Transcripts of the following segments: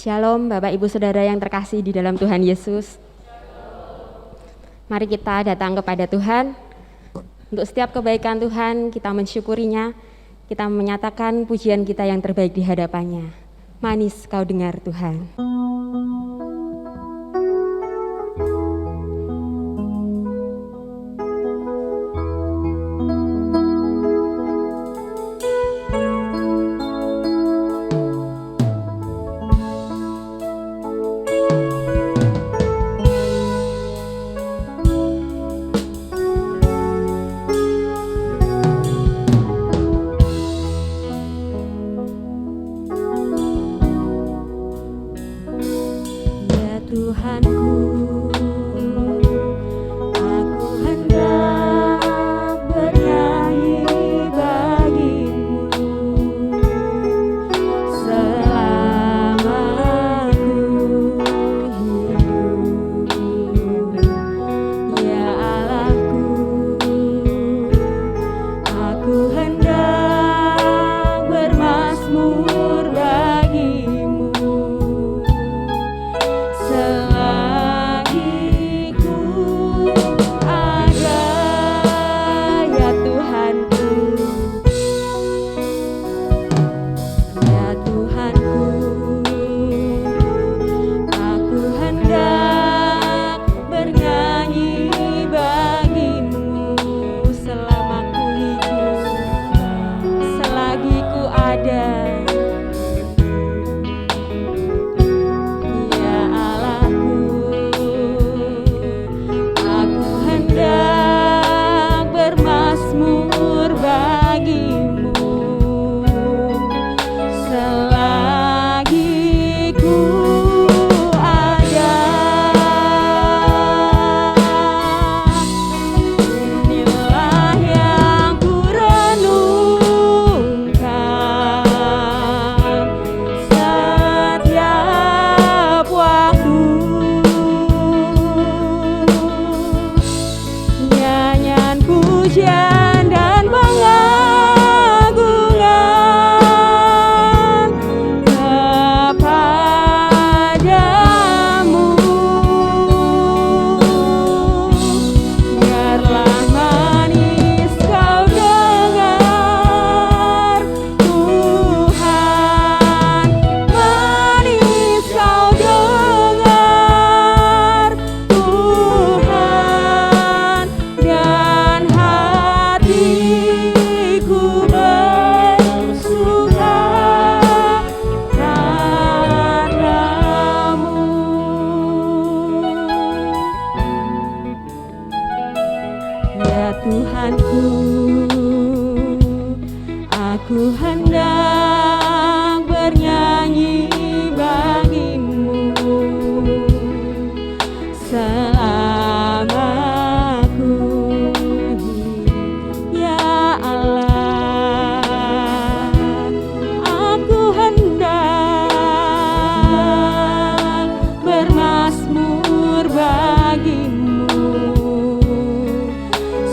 Shalom Bapak Ibu Saudara yang terkasih di dalam Tuhan Yesus. Mari kita datang kepada Tuhan. Untuk setiap kebaikan Tuhan kita mensyukurinya. Kita menyatakan pujian kita yang terbaik di hadapannya. Manis kau dengar Tuhan.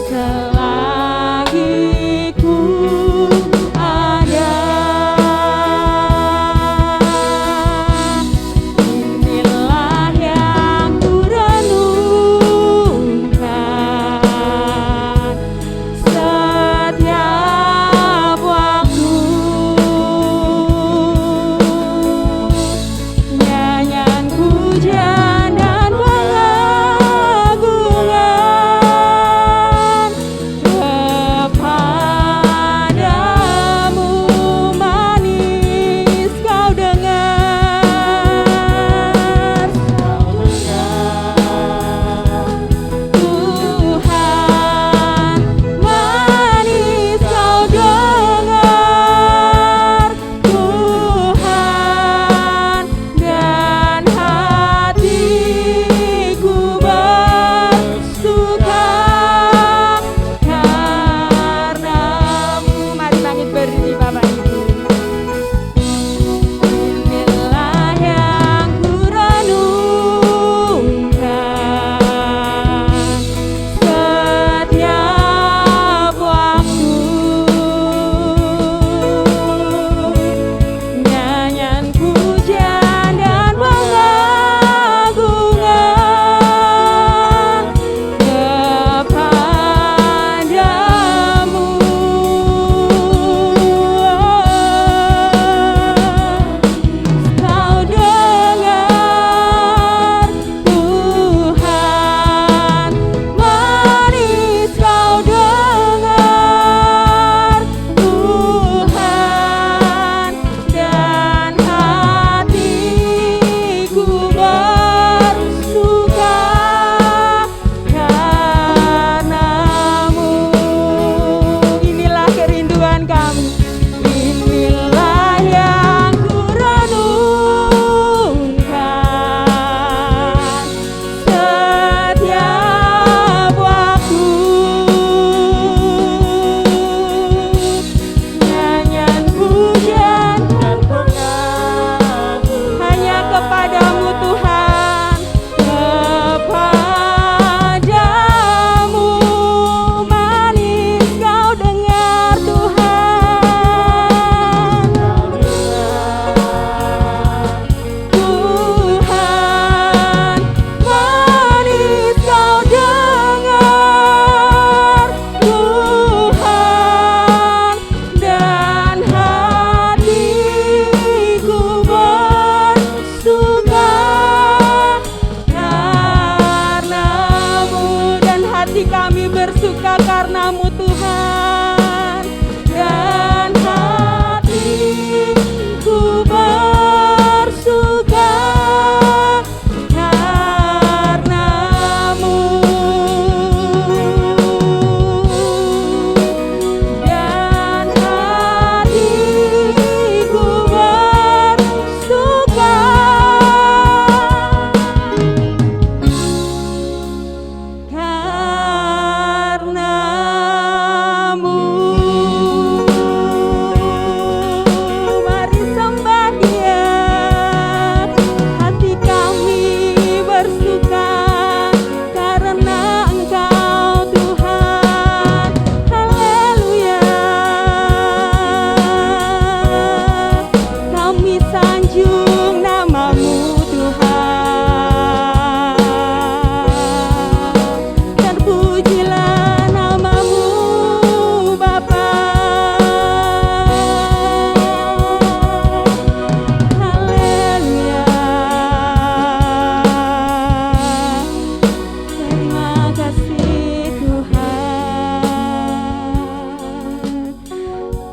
Selagi ku ada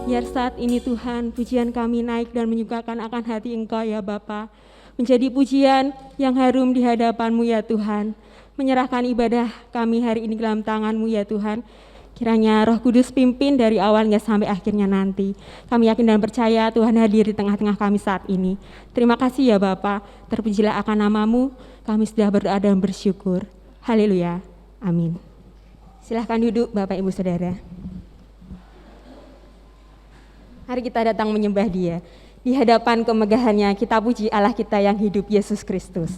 Biar saat ini Tuhan, pujian kami naik dan menyukakan akan hati Engkau ya Bapa. Menjadi pujian yang harum di hadapan-Mu ya Tuhan. Menyerahkan ibadah kami hari ini dalam tangan-Mu ya Tuhan. Kiranya Roh Kudus pimpin dari awalnya sampai akhirnya nanti. Kami yakin dan percaya Tuhan hadir di tengah-tengah kami saat ini. Terima kasih ya Bapa, terpujilah akan nama-Mu. Kami sudah berdoa dan bersyukur. Haleluya. Amin. Silahkan duduk Bapak Ibu Saudara. Mari kita datang menyembah Dia. Di hadapan kemegahannya kita puji Allah kita yang hidup, Yesus Kristus.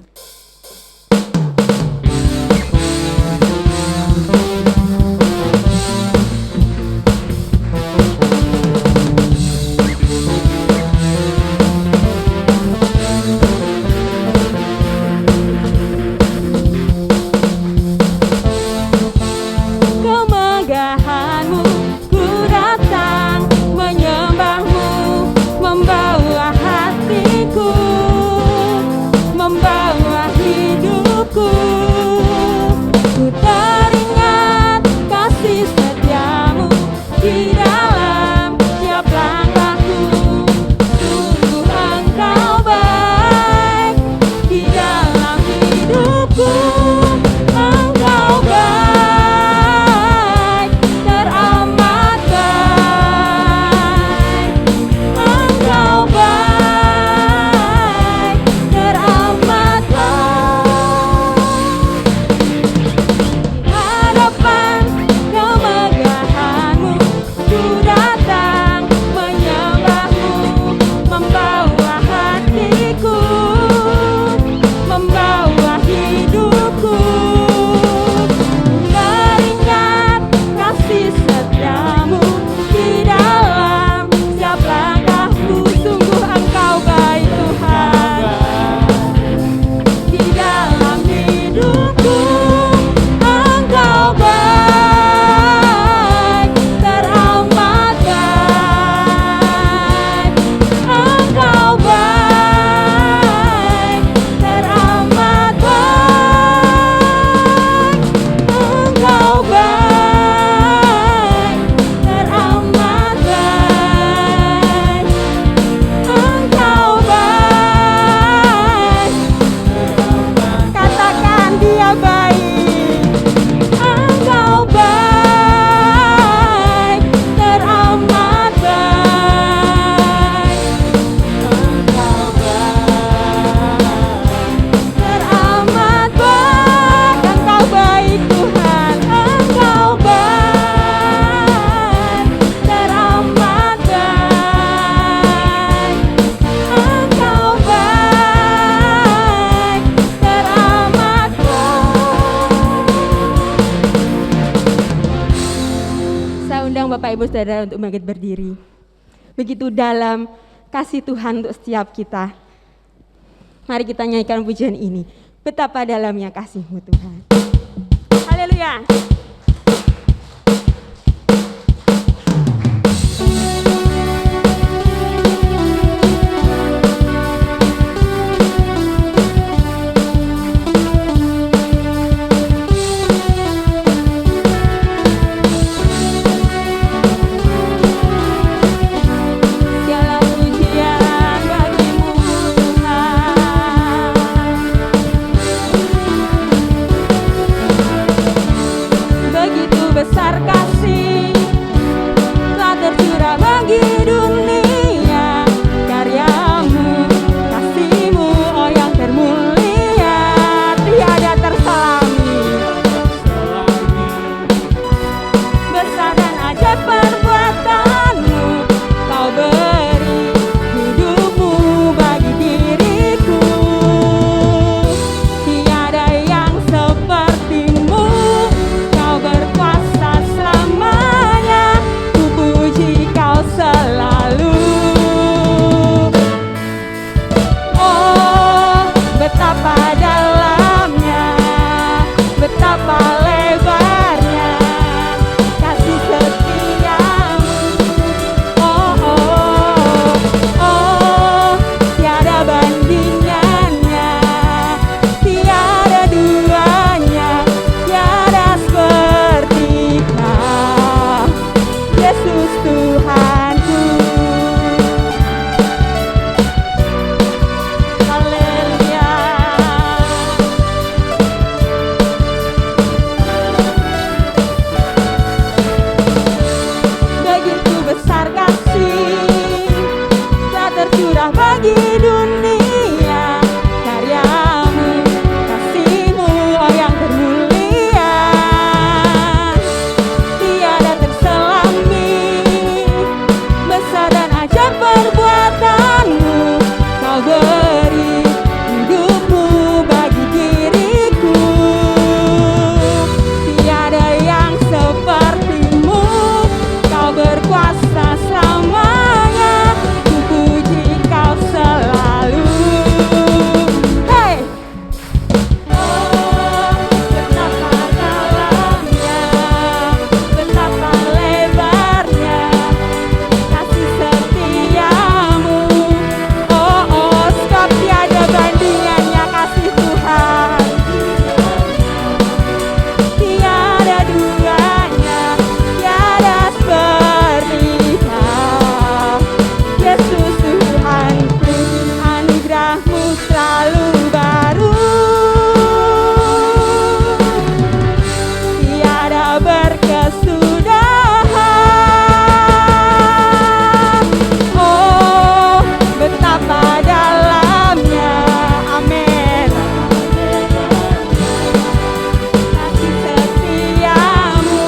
Bapak Ibu Saudara untuk bangkit berdiri. Begitu dalam kasih Tuhan untuk setiap kita. Mari kita nyanyikan pujian ini. Betapa dalamnya kasih-Mu Tuhan. Haleluya. Betapa dan ajar perbuatanmu, kau beri hidupmu bagi diriku. Tiada yang sepertimu, kau berkuasa selamanya, ku puji kau selalu. Hey! Oh, betapa dalamnya, betapa lebarnya kasih setiamu. Oh, oh, sebab tiada bandingannya kasih Tuhan. Tiada duanya, tiada seperti kau. Yesus Tuhanku, anugerahmu selalu baru. Tiada berkesudahan. Oh, betapa dalamnya, amin, kasih setiamu.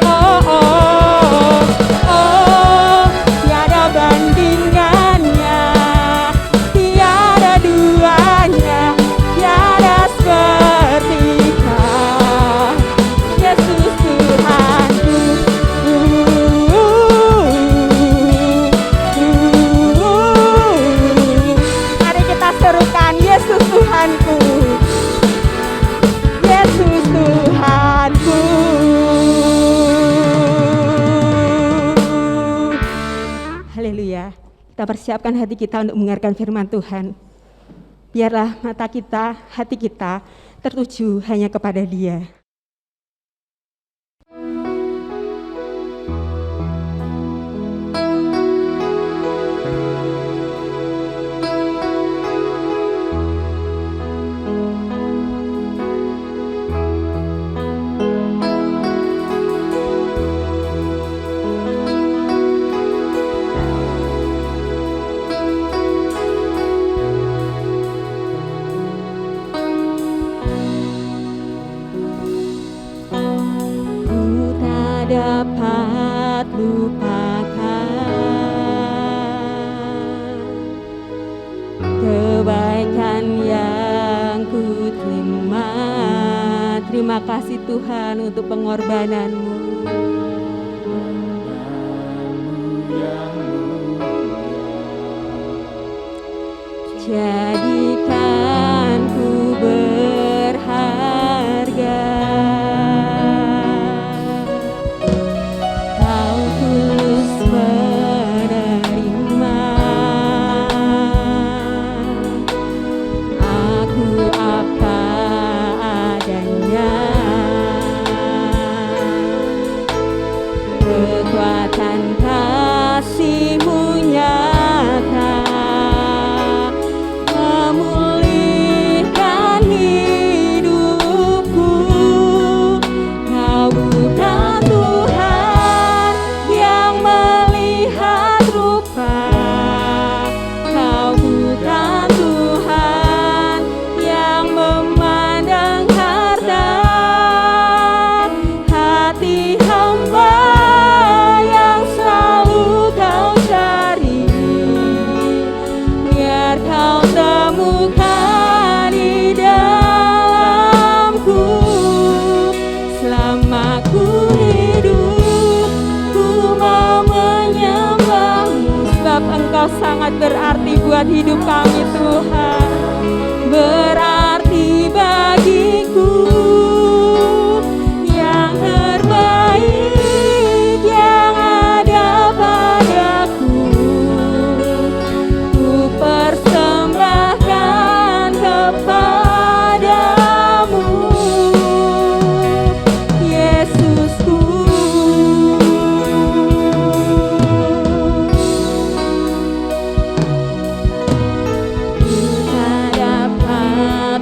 Oh, oh, oh, tiada bandingannya, tiada duanya, tiada seperti kau. Yesus Tuhanku. Mari kita serukan Yesus Tuhanku. Yesus Tuhanku. Haleluya. Kita persiapkan hati kita untuk mendengarkan firman Tuhan. Biarlah mata kita, hati kita tertuju hanya kepada Dia. Ku tak dapat lupakan kebaikan yang ku terima. Terima kasih Tuhan untuk pengorbananmu. Jadikan ku berharga. Kau tulus menerima aku apa adanya. Kekuatan kasih-Mu nyata memulihkan hidupku. Kau bukan Tuhan yang melihat rupa, Kau bukan Tuhan yang memandang harta. Hati hamba yang selalu Kau cari, biar Kau temukan di dalamku. Selama ku hidup, ku mau menyembah-Mu, sebab Engkau sangat berarti buat hidup kami Tuhan. Berarti bagiku yang terbaik yang ada padaku. Ku persembahkan kepadamu, Yesusku. Ku tak dapat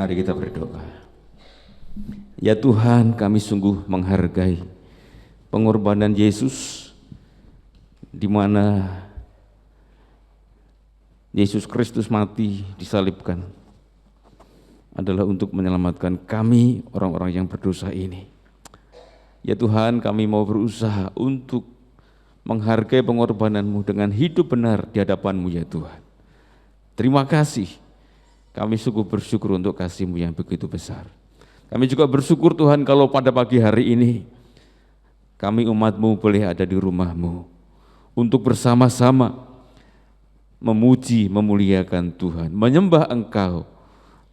Mari kita berdoa. Ya Tuhan, kami sungguh menghargai pengorbanan Yesus, di mana Yesus Kristus mati disalibkan adalah untuk menyelamatkan kami orang-orang yang berdosa ini. Ya Tuhan, kami mau berusaha untuk menghargai pengorbanan-Mu dengan hidup benar di hadapan-Mu ya Tuhan. Terima kasih, kami sungguh bersyukur untuk kasih-Mu yang begitu besar. Kami juga bersyukur Tuhan kalau pada pagi hari ini kami umat-Mu boleh ada di rumah-Mu untuk bersama-sama memuji, memuliakan Tuhan, menyembah Engkau,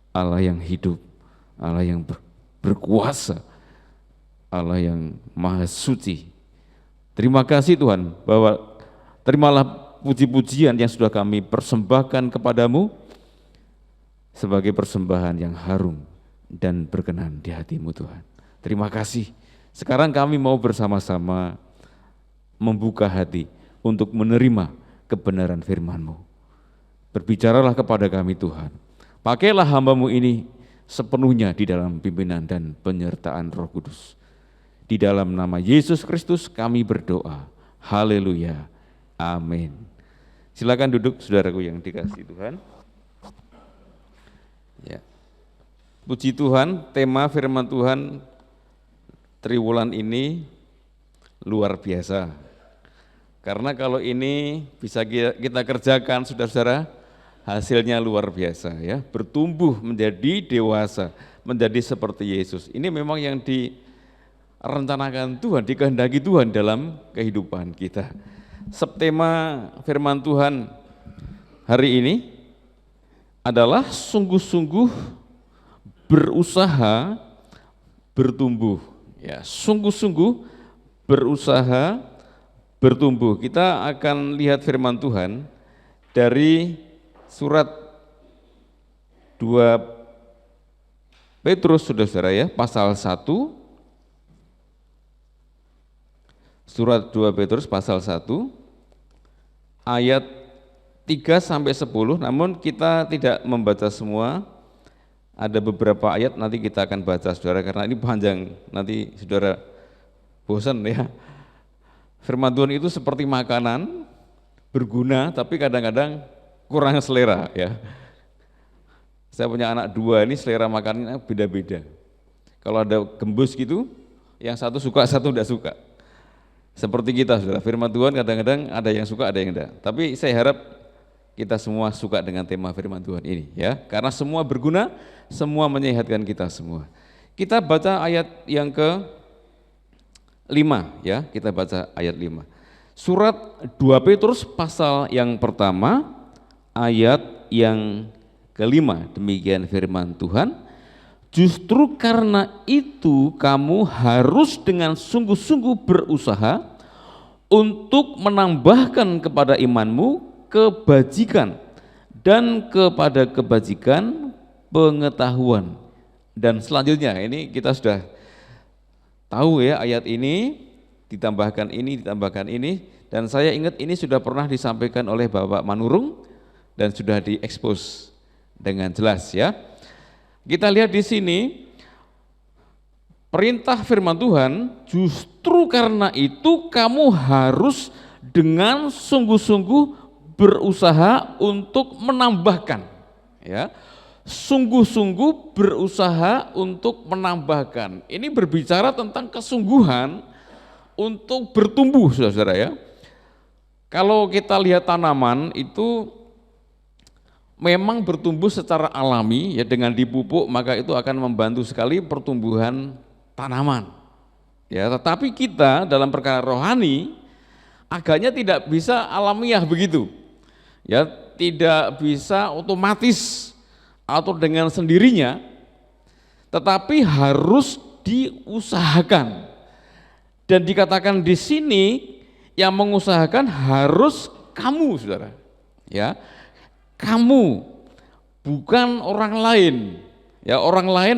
Allah yang hidup, Allah yang berkuasa, Allah yang maha suci. Terima kasih Tuhan, bahwa terimalah puji-pujian yang sudah kami persembahkan kepadamu sebagai persembahan yang harum dan berkenan di hati-Mu Tuhan. Terima kasih. Sekarang kami mau bersama-sama membuka hati untuk menerima kebenaran firman-Mu. Berbicaralah kepada kami Tuhan. Pakailah hamba-Mu ini sepenuhnya di dalam pimpinan dan penyertaan Roh Kudus. Di dalam nama Yesus Kristus kami berdoa. Haleluya. Amin. Silakan duduk saudaraku yang dikasihi Tuhan. Ya. Puji Tuhan, tema firman Tuhan triwulan ini luar biasa. Karena kalau ini bisa kita kerjakan saudara-saudara, hasilnya luar biasa ya. Bertumbuh menjadi dewasa, menjadi seperti Yesus. Ini memang yang direncanakan Tuhan, dikehendaki Tuhan dalam kehidupan kita. Subtema firman Tuhan hari ini adalah sungguh-sungguh berusaha bertumbuh, ya, sungguh-sungguh berusaha bertumbuh. Kita akan lihat firman Tuhan dari surat 2 Petrus, saudara-saudara ya, pasal 1, surat 2 Petrus pasal 1, ayat 3-10, namun kita tidak membaca semua. Ada beberapa ayat nanti kita akan baca saudara, karena ini panjang, nanti saudara bosan ya. Firman Tuhan itu seperti makanan, berguna tapi kadang-kadang kurang selera ya. Saya punya anak 2, ini selera makannya beda-beda. Kalau ada gembus gitu, yang satu suka, satu tidak suka. Seperti kita saudara, firman Tuhan kadang-kadang ada yang suka, ada yang tidak. Tapi saya harap kita semua suka dengan tema firman Tuhan ini ya, karena semua berguna, semua menyehatkan kita semua. Kita baca ayat yang ke-5 ya, kita baca ayat 5. Surat 2 Petrus pasal yang pertama ayat yang ke-5, demikian firman Tuhan. Justru karena itu kamu harus dengan sungguh-sungguh berusaha untuk menambahkan kepada imanmu kebajikan, dan kepada kebajikan pengetahuan. Dan selanjutnya ini kita sudah tahu ya, ayat ini ditambahkan ini, dan saya ingat ini sudah pernah disampaikan oleh Bapak Manurung dan sudah diekspos dengan jelas ya. Kita lihat di sini perintah firman Tuhan, justru karena itu kamu harus dengan sungguh-sungguh berusaha untuk menambahkan ya. Sungguh-sungguh berusaha untuk menambahkan. Ini berbicara tentang kesungguhan untuk bertumbuh saudara-saudara ya. Kalau kita lihat tanaman itu memang bertumbuh secara alami ya, dengan dipupuk maka itu akan membantu sekali pertumbuhan tanaman. Ya, tetapi kita dalam perkara rohani agaknya tidak bisa alamiah begitu. Ya, tidak bisa otomatis atau dengan sendirinya, tetapi harus diusahakan. Dan dikatakan di sini yang mengusahakan harus kamu, saudara. Ya, kamu, bukan orang lain. Ya, orang lain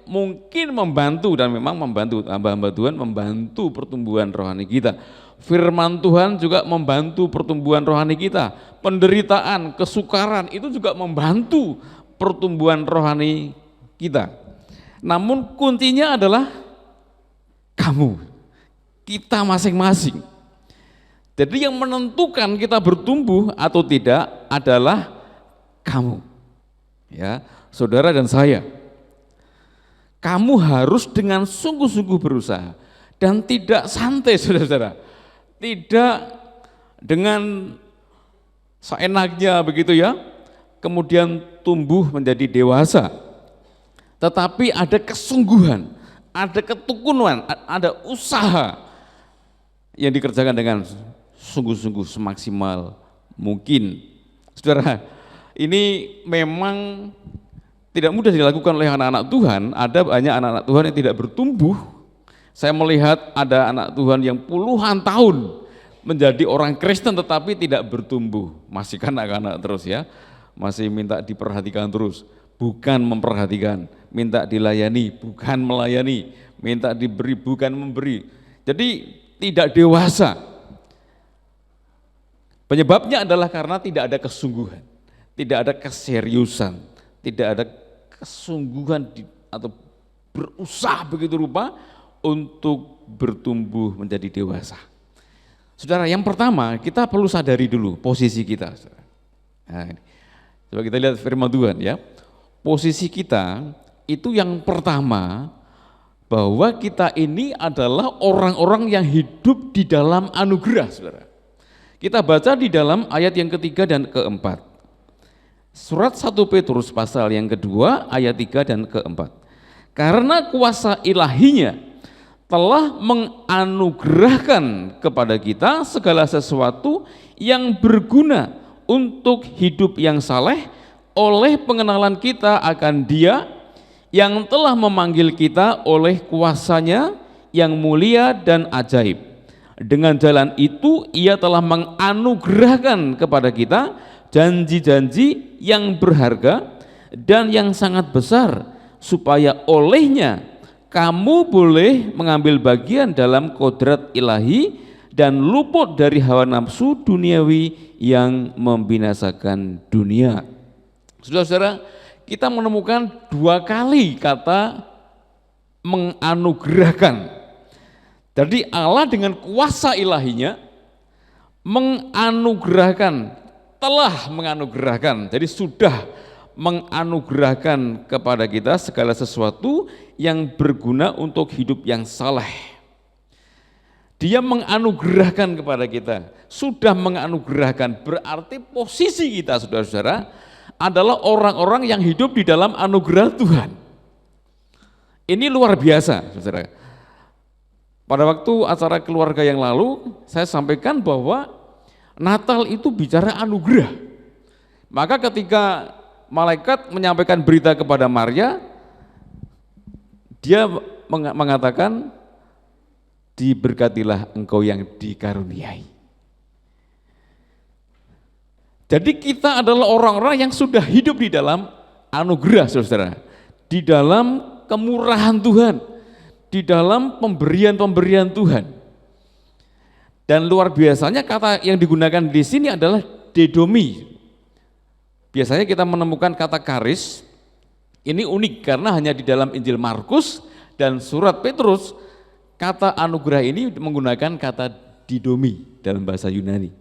mungkin membantu, dan memang membantu, hamba-hamba Tuhan membantu pertumbuhan rohani kita. Firman Tuhan juga membantu pertumbuhan rohani kita. Penderitaan, kesukaran itu juga membantu pertumbuhan rohani kita. Namun kuncinya adalah kamu, kita masing-masing. Jadi yang menentukan kita bertumbuh atau tidak adalah kamu, ya, saudara dan saya. Kamu harus dengan sungguh-sungguh berusaha dan tidak santai, saudara-saudara. Tidak dengan seenaknya begitu ya, kemudian tumbuh menjadi dewasa. Tetapi ada kesungguhan, ada ketekunan, ada usaha yang dikerjakan dengan sungguh-sungguh semaksimal mungkin. Saudara, ini memang tidak mudah dilakukan oleh anak-anak Tuhan. Ada banyak anak-anak Tuhan yang tidak bertumbuh. Saya melihat ada anak Tuhan yang puluhan tahun menjadi orang Kristen tetapi tidak bertumbuh, masih kanak-kanak terus ya, masih minta diperhatikan terus, bukan memperhatikan, minta dilayani, bukan melayani, minta diberi, bukan memberi. Jadi tidak dewasa. Penyebabnya adalah karena tidak ada kesungguhan, tidak ada keseriusan, tidak ada kesungguhan atau berusaha begitu rupa untuk bertumbuh menjadi dewasa. Saudara, yang pertama kita perlu sadari dulu posisi kita. Nah, coba kita lihat firman Tuhan ya. Posisi kita itu yang pertama, bahwa kita ini adalah orang-orang yang hidup di dalam anugerah, saudara. Kita baca di dalam ayat yang ketiga dan keempat. Surat 1 Petrus pasal yang kedua ayat 3 dan keempat. Karena kuasa ilahinya telah menganugerahkan kepada kita segala sesuatu yang berguna untuk hidup yang saleh oleh pengenalan kita akan Dia yang telah memanggil kita oleh kuasanya yang mulia dan ajaib. Dengan jalan itu Ia telah menganugerahkan kepada kita janji-janji yang berharga dan yang sangat besar, supaya olehnya kamu boleh mengambil bagian dalam kodrat ilahi dan luput dari hawa nafsu duniawi yang membinasakan dunia. Saudara-saudara, kita menemukan dua kali kata menganugerahkan. Jadi Allah dengan kuasa ilahinya menganugerahkan, telah menganugerahkan, jadi sudah menganugerahkan kepada kita segala sesuatu yang berguna untuk hidup yang saleh. Dia menganugerahkan kepada kita, sudah menganugerahkan, berarti posisi kita saudara-saudara adalah orang-orang yang hidup di dalam anugerah Tuhan. Ini luar biasa, saudara. Pada waktu acara keluarga yang lalu, saya sampaikan bahwa Natal itu bicara anugerah. Maka ketika malaikat menyampaikan berita kepada Maria, dia mengatakan, diberkatilah engkau yang dikaruniai. Jadi kita adalah orang-orang yang sudah hidup di dalam anugerah, saudara, di dalam kemurahan Tuhan, di dalam pemberian-pemberian Tuhan. Dan luar biasanya kata yang digunakan di sini adalah dedomi. Biasanya kita menemukan kata karis, ini unik karena hanya di dalam Injil Markus dan surat Petrus, kata anugerah ini menggunakan kata didomi dalam bahasa Yunani.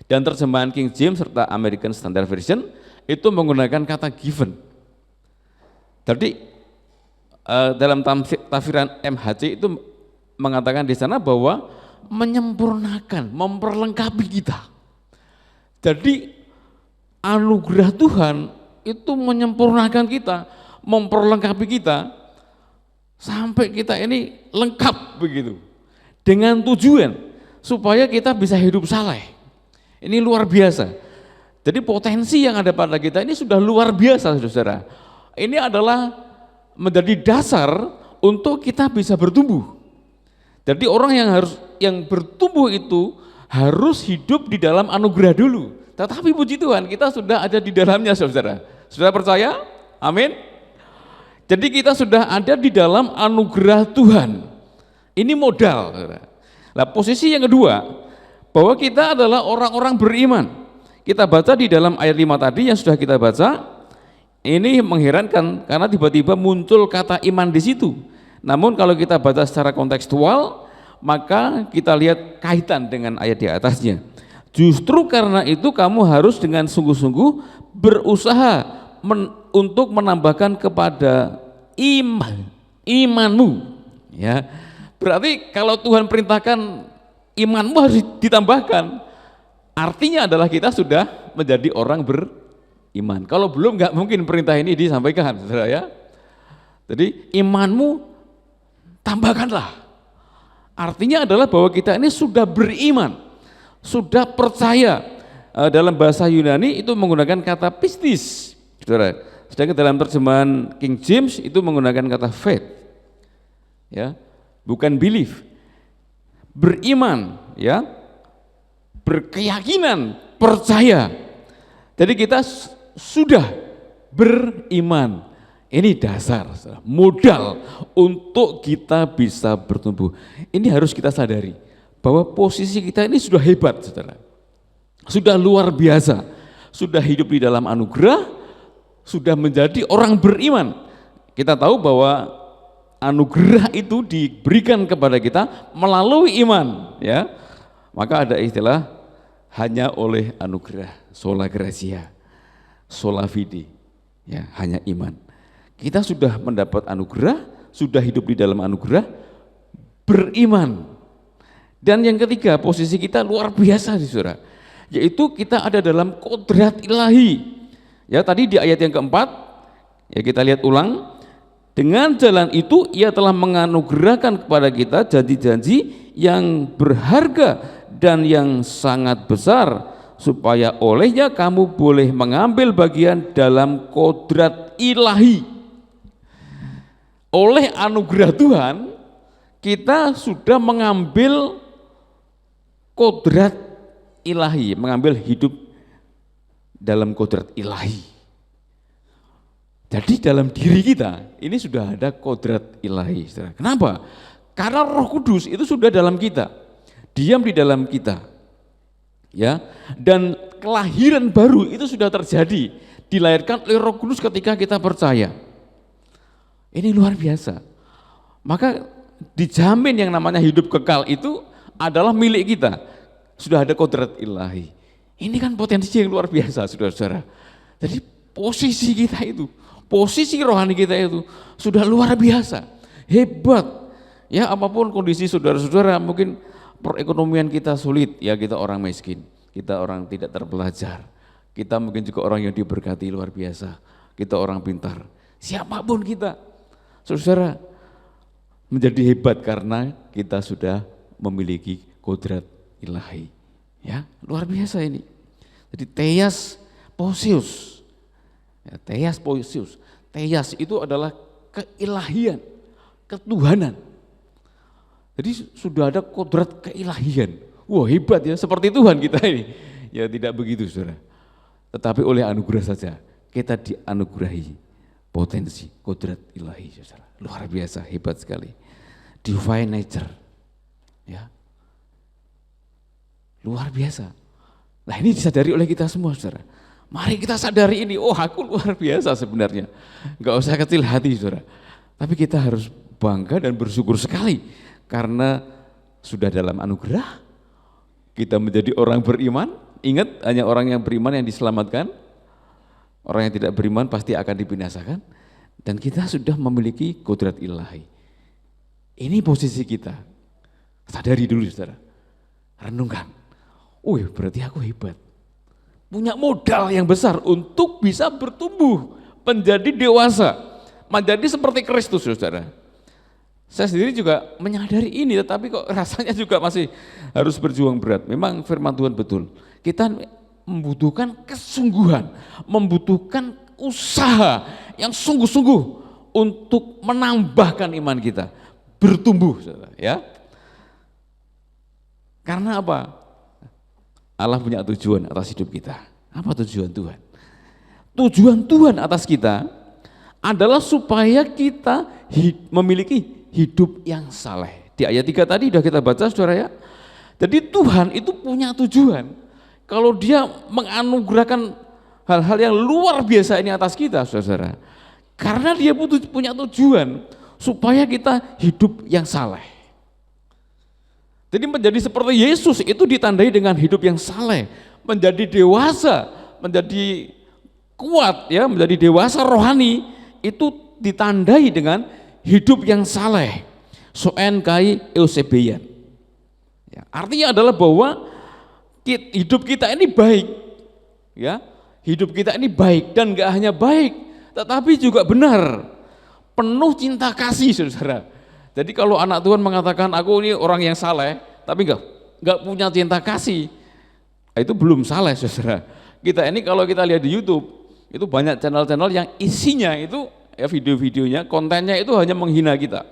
Dan terjemahan King James serta American Standard Version itu menggunakan kata given. Jadi dalam tafsiran MHC itu mengatakan di sana bahwa menyempurnakan, memperlengkapi kita. Jadi anugerah Tuhan itu menyempurnakan kita, memperlengkapi kita sampai kita ini lengkap begitu. Dengan tujuan supaya kita bisa hidup saleh. Ini luar biasa. Jadi potensi yang ada pada kita ini sudah luar biasa, saudara. Ini adalah menjadi dasar untuk kita bisa bertumbuh. Jadi orang yang bertumbuh itu harus hidup di dalam anugerah dulu. Tetapi puji Tuhan, kita sudah ada di dalamnya, saudara. Sudah percaya? Amin. Jadi kita sudah ada di dalam anugerah Tuhan. Ini modal, saudara. Nah, posisi yang kedua, bahwa kita adalah orang-orang beriman. Kita baca di dalam ayat 5 tadi yang sudah kita baca, Ini mengherankan karena tiba-tiba muncul kata iman di situ. Namun kalau kita baca secara kontekstual, maka kita lihat kaitan dengan ayat di atasnya. Justru karena itu kamu harus dengan sungguh-sungguh berusaha untuk menambahkan kepada imanmu, ya. Berarti kalau Tuhan perintahkan imanmu harus ditambahkan, artinya adalah kita sudah menjadi orang beriman. Kalau belum, nggak mungkin perintah ini disampaikan, saudara, ya. Jadi imanmu tambahkanlah. Artinya adalah bahwa kita ini sudah beriman, sudah percaya. Dalam bahasa Yunani itu menggunakan kata pistis, saudara. Sedangkan dalam terjemahan King James itu menggunakan kata faith, ya, bukan belief. Beriman, ya, berkeyakinan, percaya. Jadi kita sudah beriman. Ini dasar, modal untuk kita bisa bertumbuh. Ini harus kita sadari bahwa posisi kita ini sudah hebat, saudara. Sudah luar biasa, sudah hidup di dalam anugerah, sudah menjadi orang beriman. Kita tahu bahwa anugerah itu diberikan kepada kita melalui iman, ya. Maka ada istilah hanya oleh anugerah, sola gratia, sola fide, ya, hanya iman. Kita sudah mendapat anugerah, sudah hidup di dalam anugerah, beriman. Dan yang ketiga, posisi kita luar biasa, saudara, yaitu kita ada dalam kodrat ilahi. Ya, tadi di ayat yang keempat, ya, kita lihat ulang. Dengan jalan itu ia telah menganugerahkan kepada kita janji-janji yang berharga dan yang sangat besar, supaya olehnya kamu boleh mengambil bagian dalam kodrat ilahi. Oleh anugerah Tuhan, kita sudah mengambil kodrat ilahi, mengambil hidup dalam kodrat ilahi. Jadi dalam diri kita ini sudah ada kodrat ilahi. Kenapa? Karena Roh Kudus itu sudah dalam kita, diam di dalam kita, ya. Dan kelahiran baru itu sudah terjadi, dilahirkan oleh Roh Kudus ketika kita percaya. Ini luar biasa. Maka dijamin yang namanya hidup kekal itu adalah milik kita. Sudah ada kodrat ilahi. Ini kan potensi yang luar biasa, saudara-saudara. Jadi posisi kita itu, posisi rohani kita itu sudah luar biasa, hebat. Ya, apapun kondisi saudara-saudara, mungkin perekonomian kita sulit, ya, kita orang miskin, kita orang tidak terpelajar, kita mungkin juga orang yang diberkati luar biasa, kita orang pintar, siapapun kita, saudara, menjadi hebat karena kita sudah memiliki kodrat ilahi. Ya, luar biasa ini. Jadi Theas Posius, ya, Theas Posius, Theas itu adalah keilahian, ketuhanan. Jadi sudah ada kodrat keilahian. Wah, hebat ya, seperti Tuhan kita ini. Ya, tidak begitu, saudara. Tetapi oleh anugerah saja kita dianugerahi potensi kodrat ilahi, saudara. Luar biasa, hebat sekali. Divine nature, ya. Luar biasa. Nah, ini disadari oleh kita semua, saudara. Mari kita sadari ini, oh, aku luar biasa sebenarnya. Enggak usah kecil hati, saudara. Tapi kita harus bangga dan bersyukur sekali karena sudah dalam anugerah kita menjadi orang beriman. Ingat, hanya orang yang beriman yang diselamatkan. Orang yang tidak beriman pasti akan dibinasakan. Dan kita sudah memiliki kodrat ilahi. Ini posisi kita. Sadari dulu, saudara. Renungkan. Berarti aku hebat. Punya modal yang besar untuk bisa bertumbuh, menjadi dewasa, menjadi seperti Kristus, saudara. Saya sendiri juga menyadari ini, tetapi kok rasanya juga masih harus berjuang berat. Memang firman Tuhan betul. Kita membutuhkan kesungguhan, membutuhkan usaha yang sungguh-sungguh untuk menambahkan iman kita, bertumbuh, saudara, ya. Karena apa? Allah punya tujuan atas hidup kita. Apa tujuan Tuhan? Tujuan Tuhan atas kita adalah supaya kita memiliki hidup yang saleh. Di ayat 3 tadi sudah kita baca, saudara, ya. Jadi Tuhan itu punya tujuan. Kalau Dia menganugerahkan hal-hal yang luar biasa ini atas kita, saudara. Karena dia punya tujuan supaya kita hidup yang saleh. Jadi menjadi seperti Yesus itu ditandai dengan hidup yang saleh, menjadi dewasa, menjadi kuat ya, menjadi dewasa rohani itu ditandai dengan hidup yang saleh. Soen kai eusebian. Ya, artinya adalah bahwa hidup kita ini baik, ya, hidup kita ini baik dan gak hanya baik, tetapi juga benar, penuh cinta kasih, saudara. Jadi kalau anak Tuhan mengatakan aku ini orang yang saleh, tapi nggak punya cinta kasih, itu belum saleh, saudara. Kita ini kalau kita lihat di YouTube, itu banyak channel-channel yang isinya itu ya video-videonya, kontennya itu hanya menghina kita.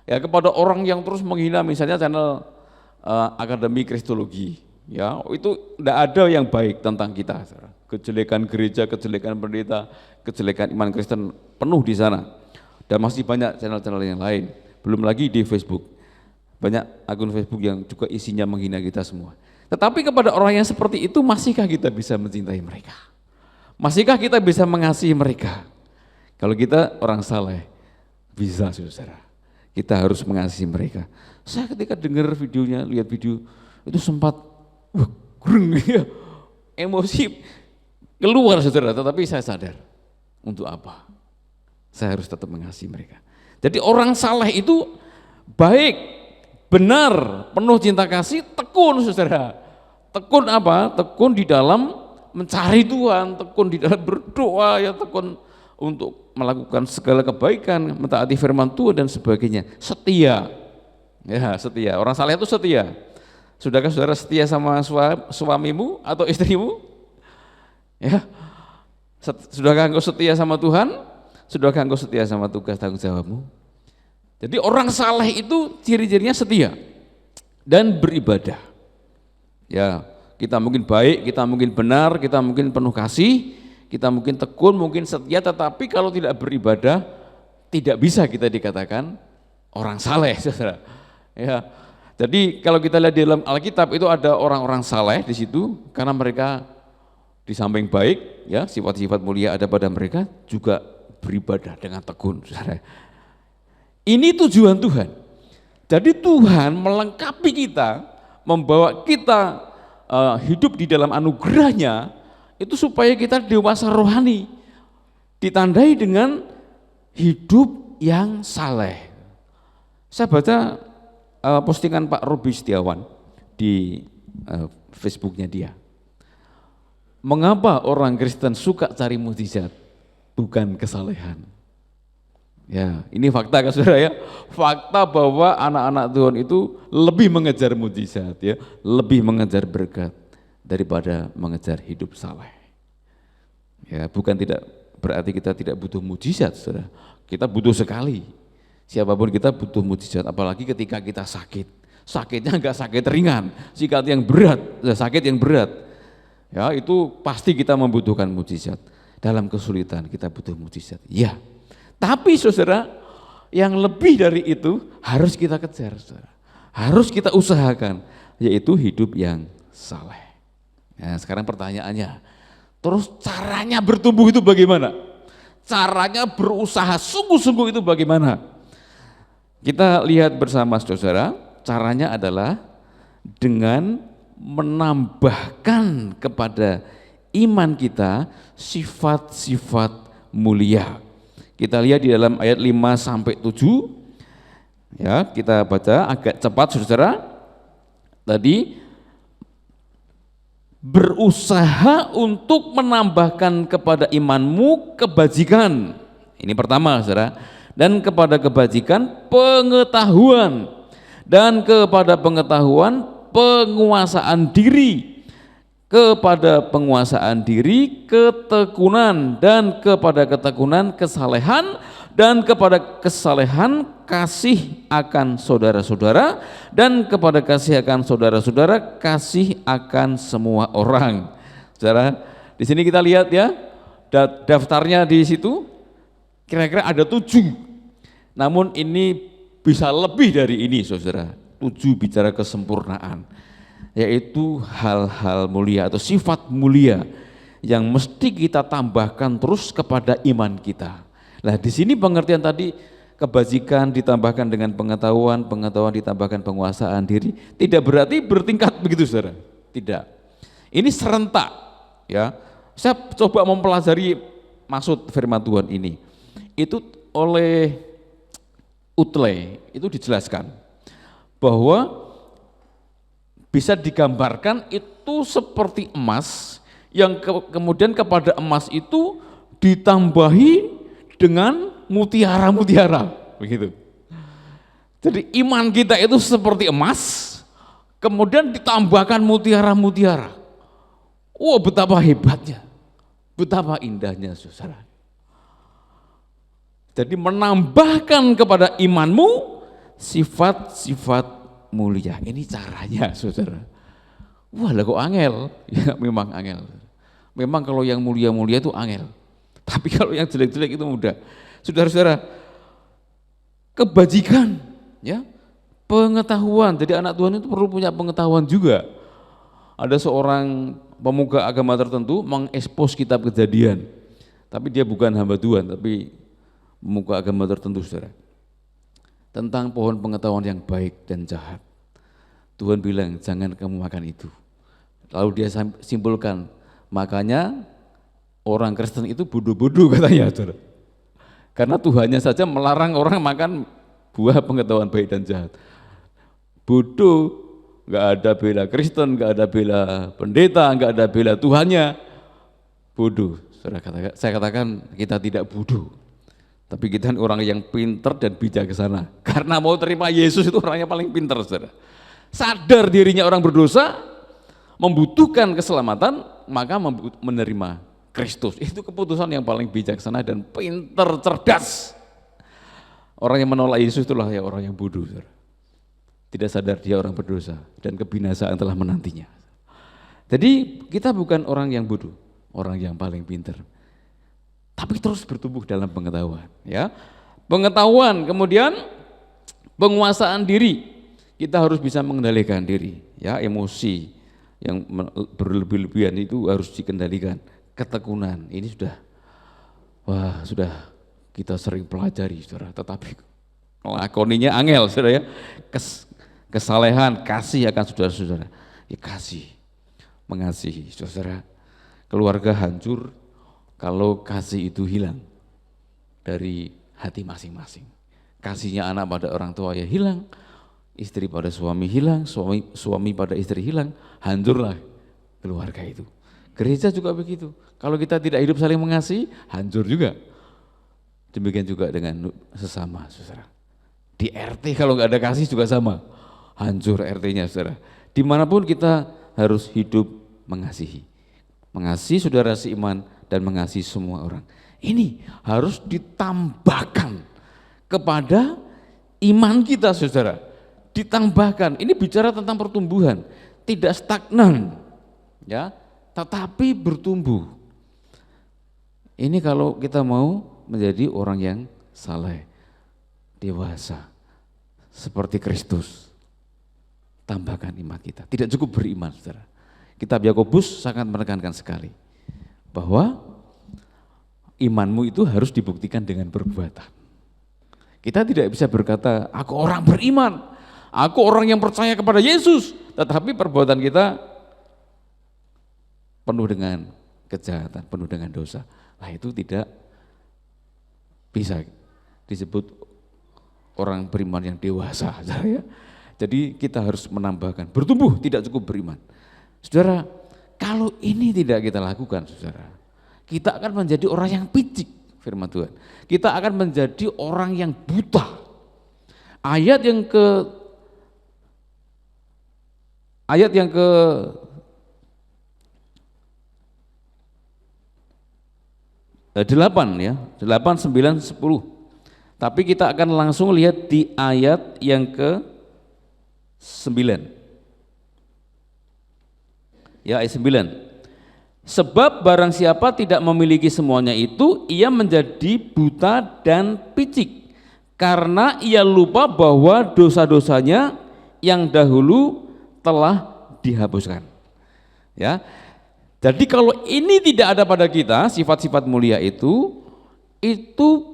Ya kepada orang yang terus menghina, misalnya channel Akademi Kristologi, ya itu tidak ada yang baik tentang kita. Saudara. Kejelekan gereja, kejelekan pendeta, kejelekan iman Kristen penuh di sana. Dan masih banyak channel-channel yang lain. Belum lagi di Facebook. Banyak akun Facebook yang juga isinya menghina kita semua. Tetapi kepada orang yang seperti itu, masihkah kita bisa mencintai mereka? Masihkah kita bisa mengasihi mereka? Kalau kita orang saleh, bisa, saudara. Kita harus mengasihi mereka. Saya ketika dengar videonya, lihat video, itu sempat greng, ya, emosi keluar, saudara. Tetapi saya sadar, untuk apa? Saya harus tetap mengasihi mereka. Jadi orang saleh itu baik, benar, penuh cinta kasih, tekun, saudara. Tekun apa? Tekun di dalam mencari Tuhan, tekun di dalam berdoa, ya tekun untuk melakukan segala kebaikan, mentaati firman Tuhan dan sebagainya. Setia, ya setia. Orang saleh itu setia. Sudahkah saudara setia sama suamimu atau istrimu? Ya, sudahkah engkau setia sama Tuhan? Sudahkah engkau setia sama tugas tanggung jawabmu? Jadi orang saleh itu ciri-cirinya setia dan beribadah. Ya, kita mungkin baik, kita mungkin benar, kita mungkin penuh kasih, kita mungkin tekun, mungkin setia, tetapi kalau tidak beribadah, tidak bisa kita dikatakan orang saleh, saudara. Ya, jadi kalau kita lihat di dalam Alkitab itu ada orang-orang saleh di situ, karena mereka di samping baik, ya sifat-sifat mulia ada pada mereka, juga beribadah dengan tekun, saudara. Ini tujuan Tuhan. Jadi Tuhan melengkapi kita, membawa kita hidup di dalam anugerahnya, itu supaya kita dewasa rohani, ditandai dengan hidup yang saleh. Saya baca postingan Pak Robi Setiawan di Facebooknya dia. Mengapa orang Kristen suka cari mukjizat, bukan kesalehan? Ya, ini fakta kan saudara ya. Fakta bahwa anak-anak Tuhan itu lebih mengejar mukjizat ya, lebih mengejar berkat daripada mengejar hidup saleh. Ya, bukan tidak berarti kita tidak butuh mukjizat, saudara. Kita butuh sekali. Siapapun kita butuh mukjizat, apalagi ketika kita sakit. Sakitnya enggak sakit ringan, sakit yang berat, sakit yang berat. Ya, itu pasti kita membutuhkan mukjizat. Dalam kesulitan kita butuh mukjizat. Ya. Tapi saudara, yang lebih dari itu harus kita kejar, saudara. Harus kita usahakan, yaitu hidup yang saleh. Nah, sekarang pertanyaannya, terus caranya bertumbuh itu bagaimana? Caranya berusaha sungguh-sungguh itu bagaimana? Kita lihat bersama saudara, caranya adalah dengan menambahkan kepada iman kita sifat-sifat mulia. Kita lihat di dalam ayat 5 sampai 7. Ya, kita baca agak cepat saudara. Tadi berusaha untuk menambahkan kepada imanmu kebajikan. Ini pertama, saudara. Dan kepada kebajikan pengetahuan, dan kepada pengetahuan penguasaan diri, kepada penguasaan diri ketekunan, dan kepada ketekunan kesalehan, dan kepada kesalehan kasih akan saudara-saudara, dan kepada kasih akan saudara-saudara kasih akan semua orang. Saudara, di sini kita lihat ya, daftarnya di situ kira-kira ada 7. Namun ini bisa lebih dari ini, saudara. 7 bicara kesempurnaan, yaitu hal-hal mulia atau sifat mulia yang mesti kita tambahkan terus kepada iman kita. Nah, di sini pengertian tadi kebajikan ditambahkan dengan pengetahuan, pengetahuan ditambahkan penguasaan diri, tidak berarti bertingkat begitu saudara. Tidak. Ini serentak ya. Saya coba mempelajari maksud firman Tuhan ini. Itu oleh Utley itu dijelaskan bahwa bisa digambarkan itu seperti emas yang kemudian kepada emas itu ditambahi dengan mutiara-mutiara, begitu. Jadi iman kita itu seperti emas, kemudian ditambahkan mutiara-mutiara. Wah, betapa hebatnya, betapa indahnya saudara. Jadi menambahkan kepada imanmu sifat-sifat mulia. Ini caranya saudara. Wah, lah kok angel? Ya memang angel. Memang kalau yang mulia-mulia itu angel. Tapi kalau yang jelek-jelek itu mudah. Saudara-saudara, kebajikan, ya, pengetahuan. Jadi anak Tuhan itu perlu punya pengetahuan juga. Ada seorang pemuka agama tertentu mengekspos kitab Kejadian. Tapi dia bukan hamba Tuhan, tapi pemuka agama tertentu, saudara. Tentang pohon pengetahuan yang baik dan jahat. Tuhan bilang, jangan kamu makan itu. Lalu dia simpulkan, makanya orang Kristen itu bodoh-bodoh katanya, saudara. Karena Tuhannya saja melarang orang makan buah pengetahuan baik dan jahat. Bodoh, nggak ada bela Kristen, nggak ada bela pendeta, nggak ada bela Tuhannya. Bodoh, saudara. Saya katakan kita tidak bodoh, tapi kita orang yang pintar dan bijaksana. Karena mau terima Yesus itu orangnya paling pintar, saudara. Sadar dirinya orang berdosa, membutuhkan keselamatan, maka menerima Kristus. Itu keputusan yang paling bijaksana dan pintar, cerdas. Orang yang menolak Yesus itulah ya orang yang bodoh, saudara. Tidak sadar dia orang berdosa dan kebinasaan telah menantinya. Jadi kita bukan orang yang bodoh, orang yang paling pintar. Tapi terus bertumbuh dalam pengetahuan, ya. Pengetahuan, kemudian penguasaan diri. Kita harus bisa mengendalikan diri, ya, emosi yang berlebih-lebihan itu harus dikendalikan. Ketekunan, ini sudah kita sering pelajari, saudara, tetapi lakoninya angel, saudara, ya. Kesalehan, kasih akan saudara-saudara, ya, kasih, mengasihi, saudara. Keluarga hancur kalau kasih itu hilang dari hati masing-masing. Kasihnya anak pada orang tua ya hilang, istri pada suami hilang, suami pada istri hilang, hancurlah keluarga itu. Gereja juga begitu. Kalau kita tidak hidup saling mengasihi, hancur juga. Demikian juga dengan sesama, saudara. Di RT kalau nggak ada kasih juga sama, hancur RT-nya, saudara. Dimanapun kita harus hidup mengasihi. Mengasihi saudara seiman dan mengasihi semua orang. Ini harus ditambahkan kepada iman kita, saudara. Ditambahkan, ini bicara tentang pertumbuhan, tidak stagnan, ya, tetapi bertumbuh. Ini kalau kita mau menjadi orang yang saleh, dewasa, seperti Kristus, tambahkan iman kita. Tidak cukup beriman, saudara. Kitab Yakobus sangat menekankan sekali bahwa imanmu itu harus dibuktikan dengan perbuatan. Kita tidak bisa berkata, aku orang beriman, aku orang yang percaya kepada Yesus, tetapi perbuatan kita penuh dengan kejahatan, penuh dengan dosa. Nah, itu tidak bisa disebut orang beriman yang dewasa, ya. Jadi kita harus menambahkan, bertumbuh, tidak cukup beriman. Saudara, kalau ini tidak kita lakukan, saudara, kita akan menjadi orang yang picik, firman Tuhan. Kita akan menjadi orang yang buta. Ayat yang ke 8 ya, 8, 9, 10. Tapi kita akan langsung lihat di ayat yang ke 9. Ya, ayat 9. Sebab barang siapa tidak memiliki semuanya itu, ia menjadi buta dan picik, karena ia lupa bahwa dosa-dosanya yang dahulu telah dihapuskan. Ya, Jadi kalau ini tidak ada pada kita, sifat-sifat mulia itu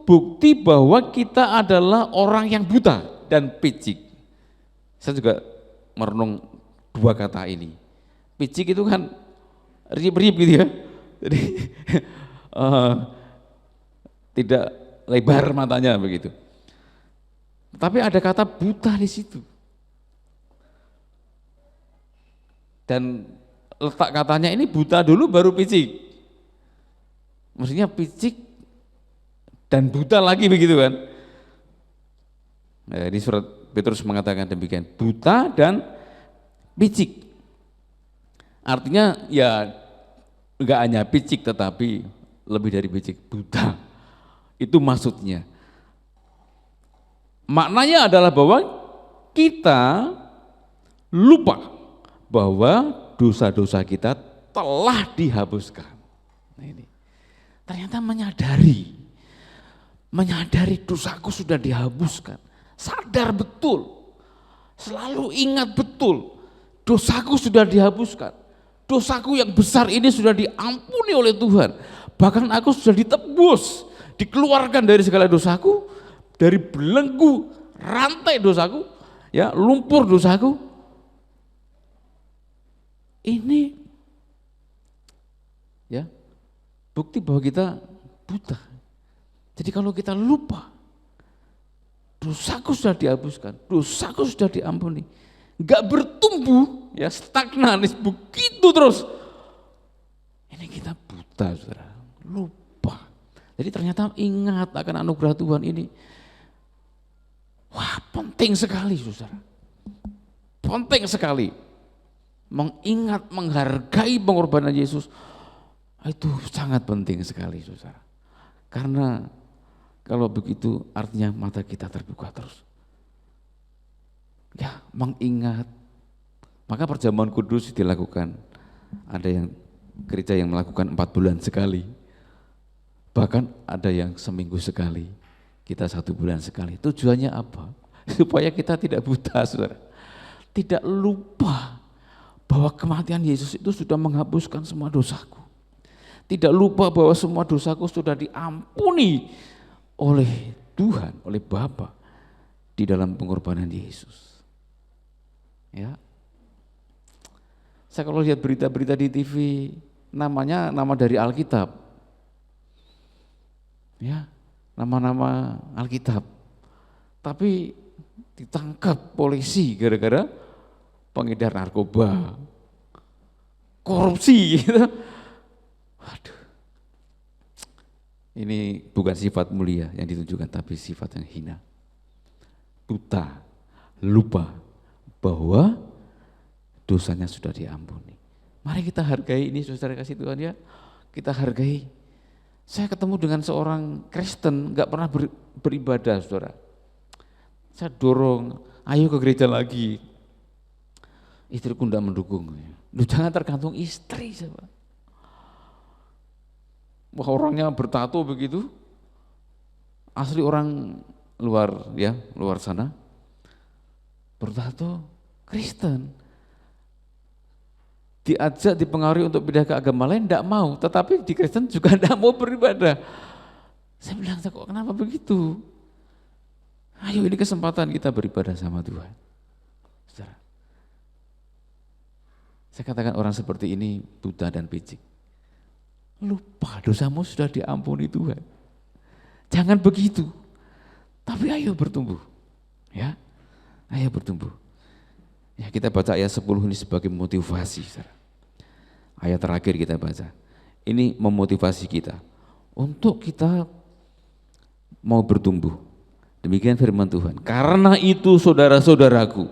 bukti bahwa kita adalah orang yang buta dan picik. Saya juga merenung dua kata ini. Picik itu kan riap-riap gitu ya, jadi tidak lebar matanya begitu. Tapi ada kata buta di situ. Dan letak katanya ini buta dulu baru picik. Maksudnya picik dan buta lagi begitu kan. Nah, di surat Petrus mengatakan demikian, buta dan picik. Artinya ya enggak hanya picik tetapi lebih dari picik, buta. Itu maksudnya. Maknanya adalah bahwa kita lupa bahwa dosa-dosa kita telah dihapuskan. Nah ini, ternyata menyadari dosaku sudah dihapuskan, sadar betul, selalu ingat betul, dosaku sudah dihapuskan, dosaku yang besar ini sudah diampuni oleh Tuhan, bahkan aku sudah ditebus, dikeluarkan dari segala dosaku, dari belenggu rantai dosaku, ya lumpur dosaku. Ini ya bukti bahwa kita buta. Jadi kalau kita lupa dosaku sudah dihapuskan, dosaku sudah diampuni, enggak bertumbuh, ya stagnan, begitu terus. Ini kita buta, saudara, lupa. Jadi ternyata ingat akan anugerah Tuhan ini. Wah, penting sekali, saudara. Penting sekali. Mengingat, menghargai pengorbanan Yesus, itu sangat penting sekali, saudara. Karena kalau begitu artinya mata kita terbuka terus. Ya, mengingat. Maka perjamuan kudus dilakukan. Ada yang gereja yang melakukan 4 bulan sekali. Bahkan ada yang seminggu sekali. Kita 1 bulan sekali. Tujuannya apa? Supaya kita tidak buta, saudara. Tidak lupa bahwa kematian Yesus itu sudah menghapuskan semua dosaku. Tidak lupa bahwa semua dosaku sudah diampuni oleh Tuhan, oleh Bapa di dalam pengorbanan Yesus. Ya. Saya kalau lihat berita-berita di TV, namanya nama dari Alkitab. Ya, nama-nama Alkitab. Tapi ditangkap polisi gara-gara pengedar narkoba, korupsi gitu. Waduh. Ini bukan sifat mulia yang ditunjukkan, tapi sifat yang hina. Buta, lupa bahwa dosanya sudah diampuni. Mari kita hargai ini, saudara kasih Tuhan ya. Kita hargai. Saya ketemu dengan seorang Kristen, nggak pernah beribadah, saudara. Saya dorong, ayo ke gereja lagi. Istriku tidak mendukung. Lu jangan tergantung istri, sahabat. Wah, orangnya bertato begitu, asli orang luar ya, luar sana, bertato Kristen. Diajak, dipengaruhi untuk pindah ke agama lain, tidak mau, tetapi di Kristen juga tidak mau beribadah. Saya bilang, kok kenapa begitu? Ayo, ini kesempatan kita beribadah sama Tuhan. Saudara, saya katakan orang seperti ini buta dan picik. Lupa dosamu sudah diampuni Tuhan. Jangan begitu. Tapi ayo bertumbuh. Ya. Ayo bertumbuh. Ya, kita baca ayat 10 ini sebagai motivasi, saudara. Ayat terakhir kita baca. Ini memotivasi kita untuk kita mau bertumbuh. Demikian firman Tuhan. Karena itu saudara-saudaraku,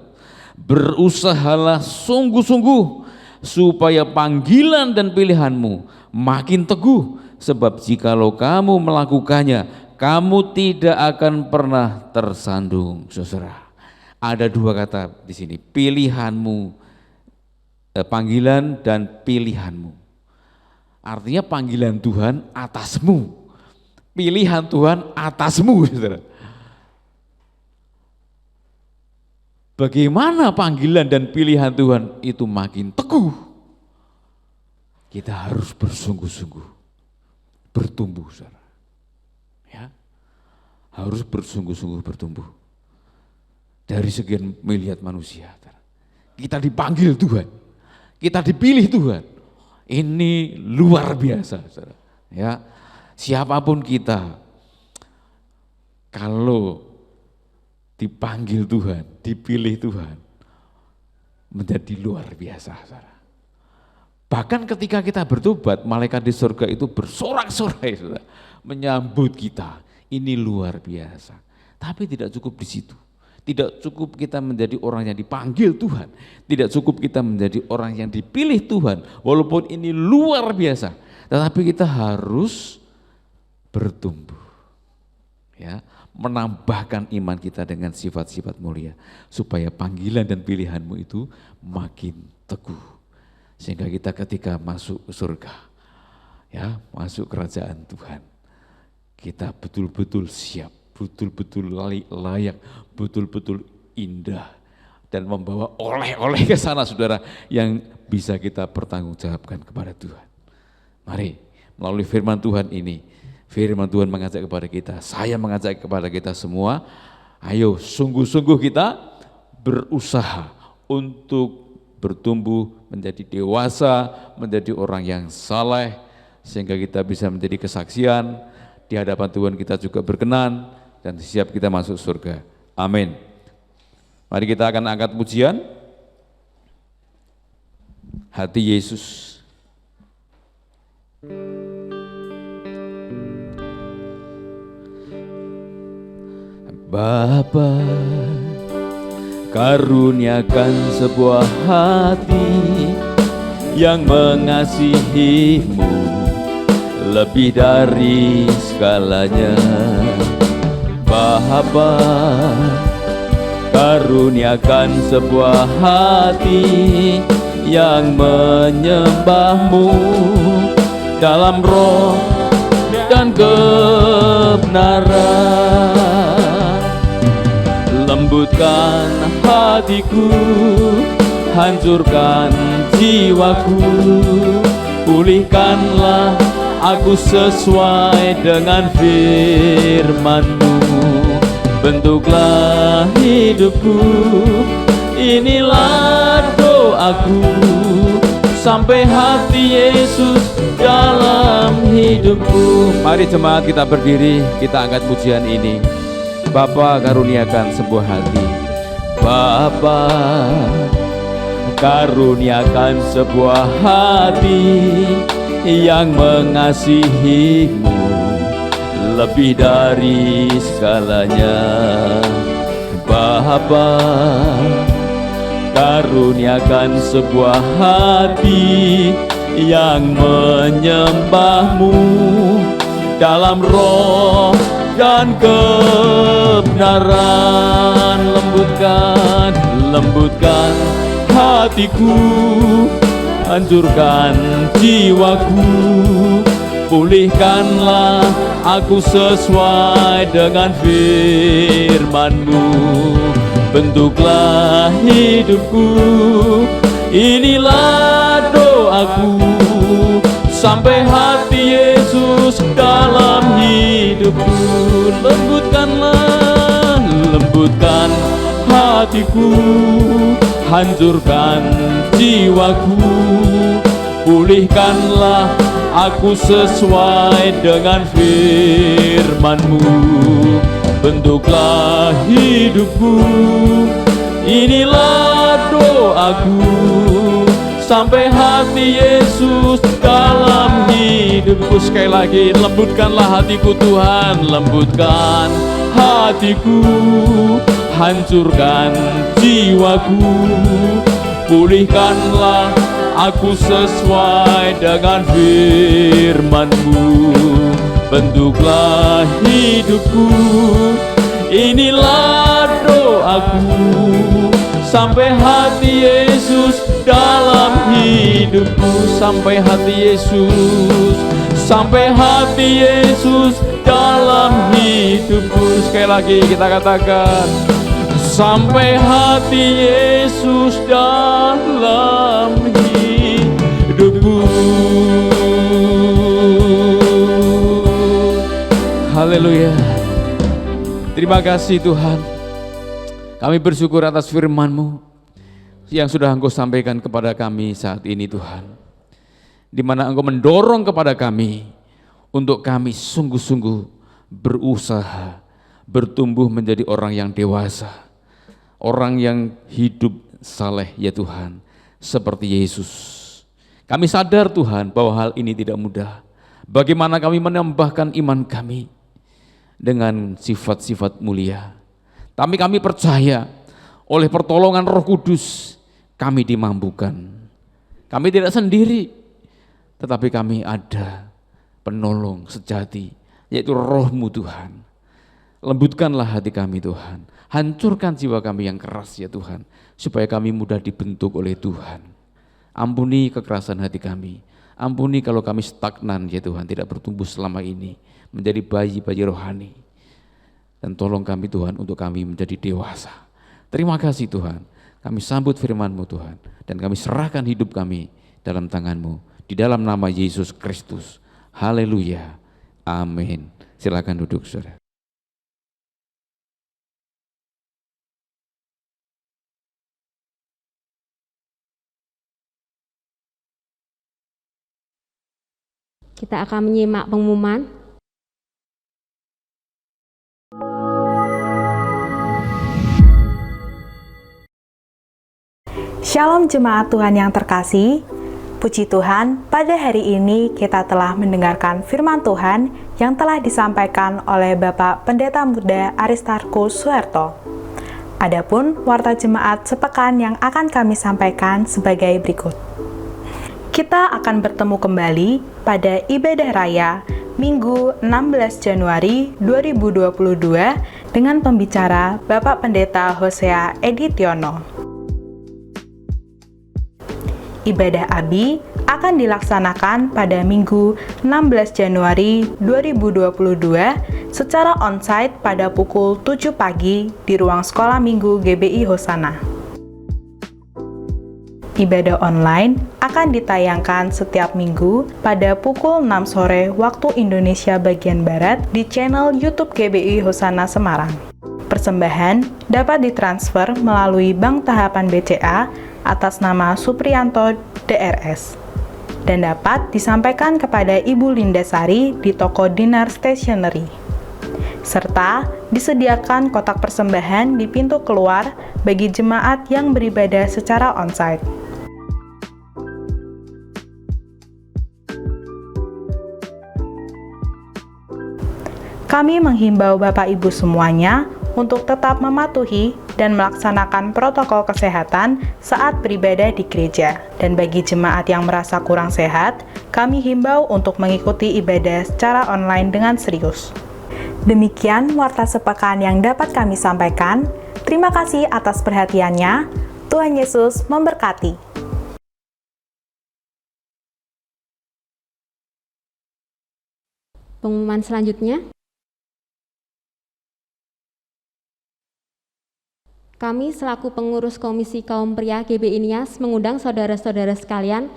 berusahalah sungguh-sungguh supaya panggilan dan pilihanmu makin teguh, sebab jikalau kamu melakukannya, kamu tidak akan pernah tersandung. Saudara, ada dua kata di sini, pilihanmu, panggilan dan pilihanmu. Artinya panggilan Tuhan atasmu, pilihan Tuhan atasmu, saudara. Bagaimana panggilan dan pilihan Tuhan itu makin teguh? kita harus bersungguh-sungguh bertumbuh, saudara. Ya, harus bersungguh-sungguh bertumbuh. Dari sekian miliar manusia, saudara, kita dipanggil Tuhan, kita dipilih Tuhan. Ini luar biasa, saudara. Ya, siapapun kita, kalau dipanggil Tuhan, dipilih Tuhan, menjadi luar biasa, saudara. Bahkan ketika kita bertobat, malaikat di surga itu bersorak-sorai, saudara, menyambut kita. Ini luar biasa. Tapi tidak cukup di situ. Tidak cukup kita menjadi orang yang dipanggil Tuhan. Tidak cukup kita menjadi orang yang dipilih Tuhan. Walaupun ini luar biasa. Tetapi kita harus bertumbuh. Ya, menambahkan iman kita dengan sifat-sifat mulia. Supaya panggilan dan pilihanmu itu makin teguh. Sehingga kita ketika masuk ke surga, ya, masuk kerajaan Tuhan, kita betul-betul siap, betul-betul layak, betul-betul indah, dan membawa oleh-oleh ke sana, saudara, yang bisa kita pertanggungjawabkan kepada Tuhan. Mari, melalui firman Tuhan ini, firman Tuhan mengajak kepada kita, saya mengajak kepada kita semua, ayo sungguh-sungguh kita berusaha untuk bertumbuh menjadi dewasa, menjadi orang yang saleh, sehingga kita bisa menjadi kesaksian di hadapan Tuhan, kita juga berkenan dan siap kita masuk surga. Amin. Mari kita akan angkat pujian Hati Yesus. Bapa, karuniakan sebuah hati yang mengasihi-Mu lebih dari segalanya. Bapa, karuniakan sebuah hati yang menyembah-Mu dalam roh dan kebenaran. Lembutkan hatiku, hancurkan jiwaku, pulihkanlah aku sesuai dengan firman-Mu. Bentuklah hidupku, inilah doaku, sampai hati Yesus dalam hidupku. Mari jemaat kita berdiri, kita angkat pujian ini. Bapa, karuniakan sebuah hati. Bapa, karuniakan sebuah hati yang mengasihi-Mu lebih dari segalanya. Bapa, karuniakan sebuah hati yang menyembah-Mu dalam roh dan kebenaran. Lembutkan hatiku, hancurkan jiwaku, pulihkanlah aku sesuai dengan firman-Mu. Bentuklah hidupku, inilah doaku, sampai hati Yesus dalam hidupku. Lembutkan hatiku, hancurkan jiwaku, pulihkanlah aku sesuai dengan firman-Mu. Bentuklah hidupku, inilah doaku, sampai hati Yesus dalam hidupku. Sekali lagi, lembutkanlah hatiku Tuhan, lembutkan hatiku, hancurkan jiwaku, pulihkanlah aku sesuai dengan firman-Mu. Bentuklah hidupku, inilah doaku, sampai hati Yesus dalam hidupku. Sampai hati Yesus, sampai hati Yesus dalam hidupku. Sekali lagi kita katakan, sampai hati Yesus dalam hidupku. Haleluya. Terima kasih Tuhan. Kami bersyukur atas firman-Mu yang sudah Engkau sampaikan kepada kami saat ini Tuhan. Di mana Engkau mendorong kepada kami untuk kami sungguh-sungguh berusaha bertumbuh menjadi orang yang dewasa, orang yang hidup saleh ya Tuhan, seperti Yesus. Kami sadar Tuhan bahwa hal ini tidak mudah. Bagaimana kami menambahkan iman kami dengan sifat-sifat mulia. Tapi kami percaya oleh pertolongan Roh Kudus kami dimampukan. Kami tidak sendiri, tetapi kami ada penolong sejati, yaitu Roh-Mu Tuhan. Lembutkanlah hati kami Tuhan, hancurkan jiwa kami yang keras ya Tuhan, supaya kami mudah dibentuk oleh Tuhan. Ampuni kekerasan hati kami, ampuni kalau kami stagnan ya Tuhan, tidak bertumbuh selama ini, menjadi bayi-bayi rohani. Dan tolong kami Tuhan untuk kami menjadi dewasa. Terima kasih Tuhan, kami sambut firman-Mu Tuhan, dan kami serahkan hidup kami dalam tangan-Mu, di dalam nama Yesus Kristus. Haleluya, amin. Silakan duduk saudara. Kita akan menyimak pengumuman. Shalom jemaat Tuhan yang terkasih. Puji Tuhan, pada hari ini kita telah mendengarkan firman Tuhan yang telah disampaikan oleh Bapak Pendeta Muda Aristarkus Suharto. Adapun warta jemaat sepekan yang akan kami sampaikan sebagai berikut. Kita akan bertemu kembali pada ibadah raya Minggu 16 Januari 2022 dengan pembicara Bapak Pendeta Hosea Editiono. Ibadah Abi akan dilaksanakan pada Minggu 16 Januari 2022 secara onsite pada pukul 7 pagi di ruang sekolah minggu GBI Hosana. Ibadah online akan ditayangkan setiap minggu pada pukul 6 sore waktu Indonesia bagian Barat di channel YouTube GBI Hosana Semarang. Persembahan dapat ditransfer melalui Bank Tahapan BCA atas nama Supriyanto DRS dan dapat disampaikan kepada Ibu Lindasari di toko Dinar Stationery. Serta disediakan kotak persembahan di pintu keluar bagi jemaat yang beribadah secara onsite. Kami menghimbau Bapak Ibu semuanya untuk tetap mematuhi dan melaksanakan protokol kesehatan saat beribadah di gereja. Dan bagi jemaat yang merasa kurang sehat, kami himbau untuk mengikuti ibadah secara online dengan serius. Demikian warta sepekan yang dapat kami sampaikan. Terima kasih atas perhatiannya. Tuhan Yesus memberkati. Pengumuman selanjutnya. Kami selaku pengurus Komisi Kaum Pria GBI Nias mengundang saudara-saudara sekalian,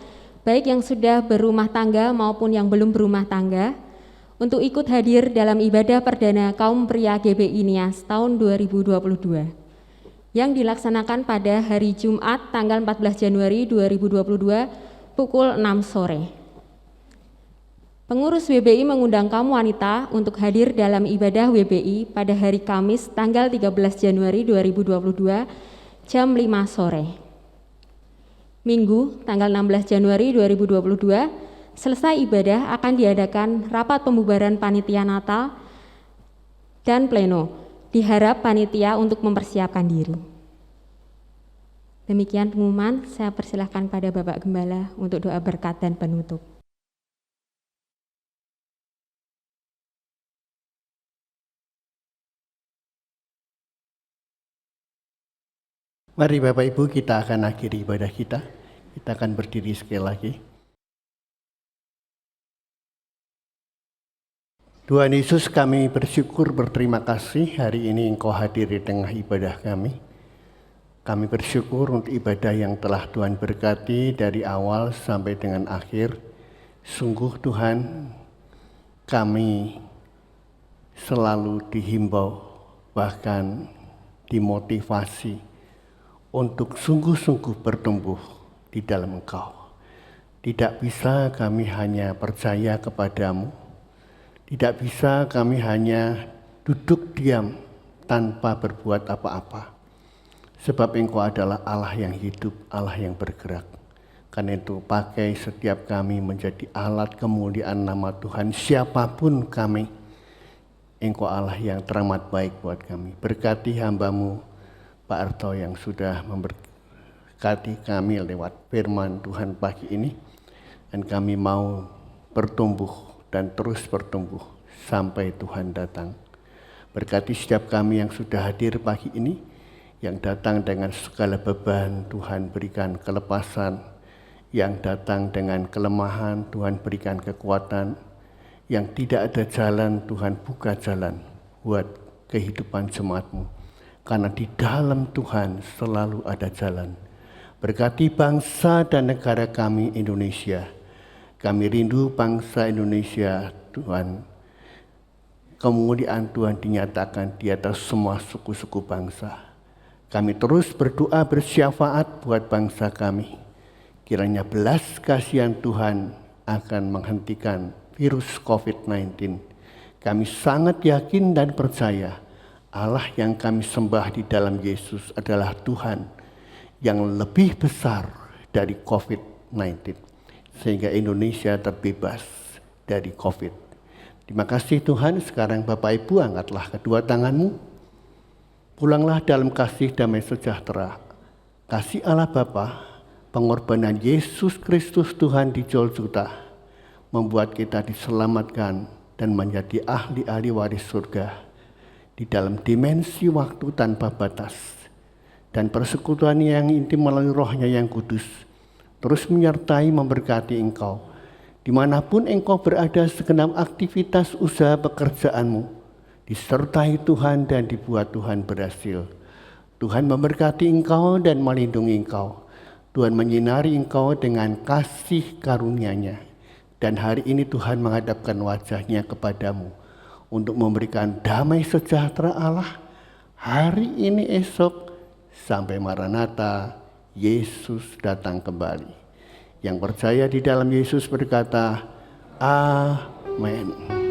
baik yang sudah berumah tangga maupun yang belum berumah tangga, untuk ikut hadir dalam ibadah perdana Kaum Pria GBI Nias tahun 2022, yang dilaksanakan pada hari Jumat tanggal 14 Januari 2022 pukul 6 sore. Pengurus WBI mengundang kaum wanita untuk hadir dalam ibadah WBI pada hari Kamis tanggal 13 Januari 2022 jam 5 sore. Minggu tanggal 16 Januari 2022 selesai ibadah akan diadakan rapat pembubaran panitia Natal dan pleno. Diharap panitia untuk mempersiapkan diri. Demikian pengumuman, saya persilahkan pada Bapak Gembala untuk doa berkat dan penutup. Mari Bapak Ibu, kita akan akhiri ibadah kita. Kita akan berdiri sekali lagi. Tuhan Yesus, kami bersyukur, berterima kasih hari ini Engkau hadir di tengah ibadah kami. Kami bersyukur untuk ibadah yang telah Tuhan berkati dari awal sampai dengan akhir. Sungguh Tuhan, kami selalu dihimbau, bahkan dimotivasi untuk sungguh-sungguh bertumbuh di dalam Engkau. Tidak bisa kami hanya percaya kepadamu, tidak bisa kami hanya duduk diam tanpa berbuat apa-apa. Sebab Engkau adalah Allah yang hidup, Allah yang bergerak. Karena itu pakai setiap kami menjadi alat kemuliaan nama Tuhan, siapapun kami. Engkau Allah yang teramat baik buat kami. Berkati hamba-Mu Pak Arto yang sudah memberkati kami lewat firman Tuhan pagi ini. Dan kami mau bertumbuh dan terus bertumbuh sampai Tuhan datang. Berkati setiap kami yang sudah hadir pagi ini, yang datang dengan segala beban, Tuhan berikan kelepasan. Yang datang dengan kelemahan, Tuhan berikan kekuatan. Yang tidak ada jalan, Tuhan buka jalan buat kehidupan jemaat-Mu. Karena di dalam Tuhan selalu ada jalan. Berkati bangsa dan negara kami Indonesia. Kami rindu bangsa Indonesia, Tuhan. Kemuliaan Tuhan dinyatakan di atas semua suku-suku bangsa. Kami terus berdoa bersyafaat buat bangsa kami. Kiranya belas kasihan Tuhan akan menghentikan virus COVID-19. Kami sangat yakin dan percaya Allah yang kami sembah di dalam Yesus adalah Tuhan yang lebih besar dari COVID-19. Sehingga Indonesia terbebas dari COVID. Terima kasih Tuhan, sekarang Bapak Ibu angkatlah kedua tanganmu. Pulanglah dalam kasih damai sejahtera. Kasih Allah Bapa, pengorbanan Yesus Kristus Tuhan di Golgota membuat kita diselamatkan dan menjadi ahli-ahli waris surga di dalam dimensi waktu tanpa batas. Dan persekutuan yang intim melalui Roh-Nya yang kudus terus menyertai memberkati engkau. Dimanapun engkau berada, segenap aktivitas usaha pekerjaanmu disertai Tuhan dan dibuat Tuhan berhasil. Tuhan memberkati engkau dan melindungi engkau. Tuhan menyinari engkau dengan kasih karunia-Nya. Dan hari ini Tuhan menghadapkan wajah-Nya kepadamu untuk memberikan damai sejahtera Allah hari ini, esok, sampai Maranatha, Yesus datang kembali. Yang percaya di dalam Yesus berkata, Amin.